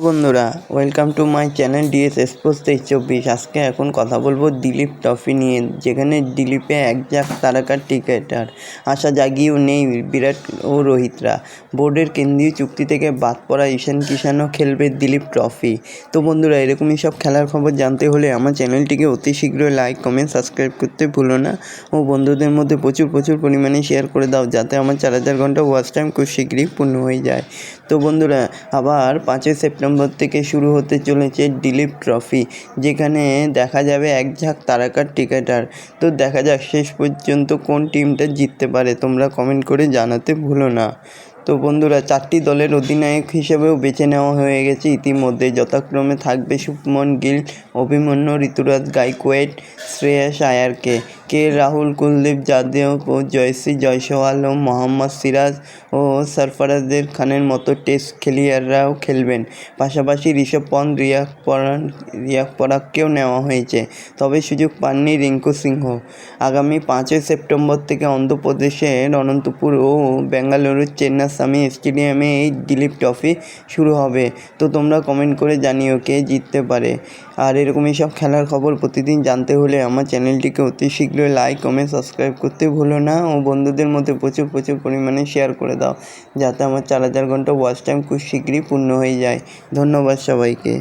বন্ধুরা, welcome to my channel DS sports 2324। আজকে এখন কথা বলবো দিলীপ ট্রফি নিয়ে, যেখানে দিলীপে একঝাঁক তারকার ক্রিকেটার আশা জাগিয়েও নেই বিরাট ও রোহিতরা। বোর্ডের কেন্দ্রীয় চুক্তি থেকে বাদ পড়া ঈশান কিষানও খেলবে দিলীপ ট্রফি। তো বন্ধুরা, এরকমই সব খেলার খবর জানতে হলে আমার চ্যানেলটিকে অতি শীঘ্রই লাইক, কমেন্ট, সাবস্ক্রাইব করতে ভুলো না ও বন্ধুদের মধ্যে প্রচুর পরিমাণে শেয়ার করে দাও, যাতে আমার 4000 ঘন্টা ওয়াচ টাইম খুব শীঘ্রই পূর্ণ হয়ে যায়। তো বন্ধুরা, আবার 5ই সেপ্টেম্বর থেকে শুরু হতে চলেছে দিলীপ ট্রফি, যেখানে দেখা যাবে একঝাঁক তারকার ক্রিকেটার। তো দেখা যাক শেষ পর্যন্ত কোন টিমটা জিততে পারে। তোমরা কমেন্ট করে জানাতে ভুলো না। তো বন্ধুরা, 4টি দলের অধিনায়ক হিসেবেও বেছে নেওয়া হয়ে গেছে ইতিমধ্যে। যথাক্রমে থাকবে শুভমন গিল, অভিমন্যু, ঋতুরাজ গাইকোয়াড, শ্রেয়াস আয়ারকে, কে রাহুল, কুলদীপ যাদব ও জয়শ্রী জয়সওয়াল ও মোহাম্মদ সিরাজ ও সরফরাজ খানের মতো টেস্ট খেলোয়াড়রাও খেলবেন। পাশাপাশি ঋষভ পন্থ, রিয়াক পরাগকেও নেওয়া হয়েছে, তবে সুযোগ পাননি রিঙ্কু সিংহ। আগামী 5ই সেপ্টেম্বর থেকে অন্ধ্রপ্রদেশের অনন্তপুর ও বেঙ্গালুরুর চেন্নাস্বামী স্টেডিয়ামে এই দিলীপ ট্রফি শুরু হবে। তো তোমরা কমেন্ট করে জানিও কে জিততে পারে। আর এরকমই সব খেলার খবর প্রতিদিন জানতে হলে আমার চ্যানেলটিকে অতি শীঘ্রই লাইক, কমেন্ট, সাবস্ক্রাইব করতে ভুলো না ও বন্ধুদের মধ্যে প্রচুর পরিমাণে শেয়ার করে দাও, যাতে আমার 4000 ঘন্টা ওয়াচ টাইম খুব শীঘ্রই পূর্ণ হয়ে যায়। ধন্যবাদ সবাইকে।